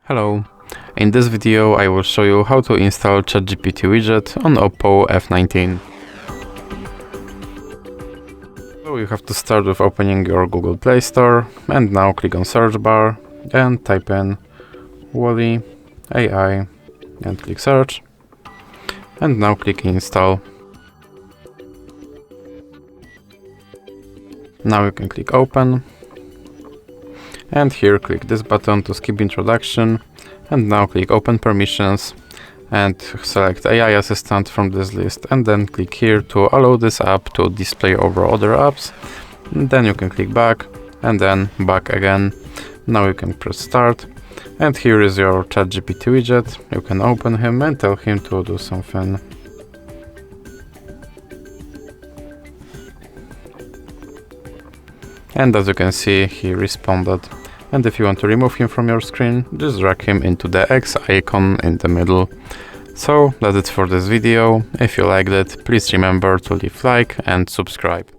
Hello, in this video I will show you how to install ChatGPT Widget on OPPO F19. So you have to start with opening your Google Play Store and now click on search bar and type in Wally AI and click search and now click install. Now you can click open. And here click this button to skip introduction and now click open permissions and select AI assistant from this list and then click here to allow this app to display over other apps. And then you can click back and then back again. Now you can press start and here is your ChatGPT widget. You can open him and tell him to do something. And as you can see, he responded. And if you want to remove him from your screen, just drag him into the X icon in the middle. So that's it for this video. If you liked it, please remember to leave like and subscribe.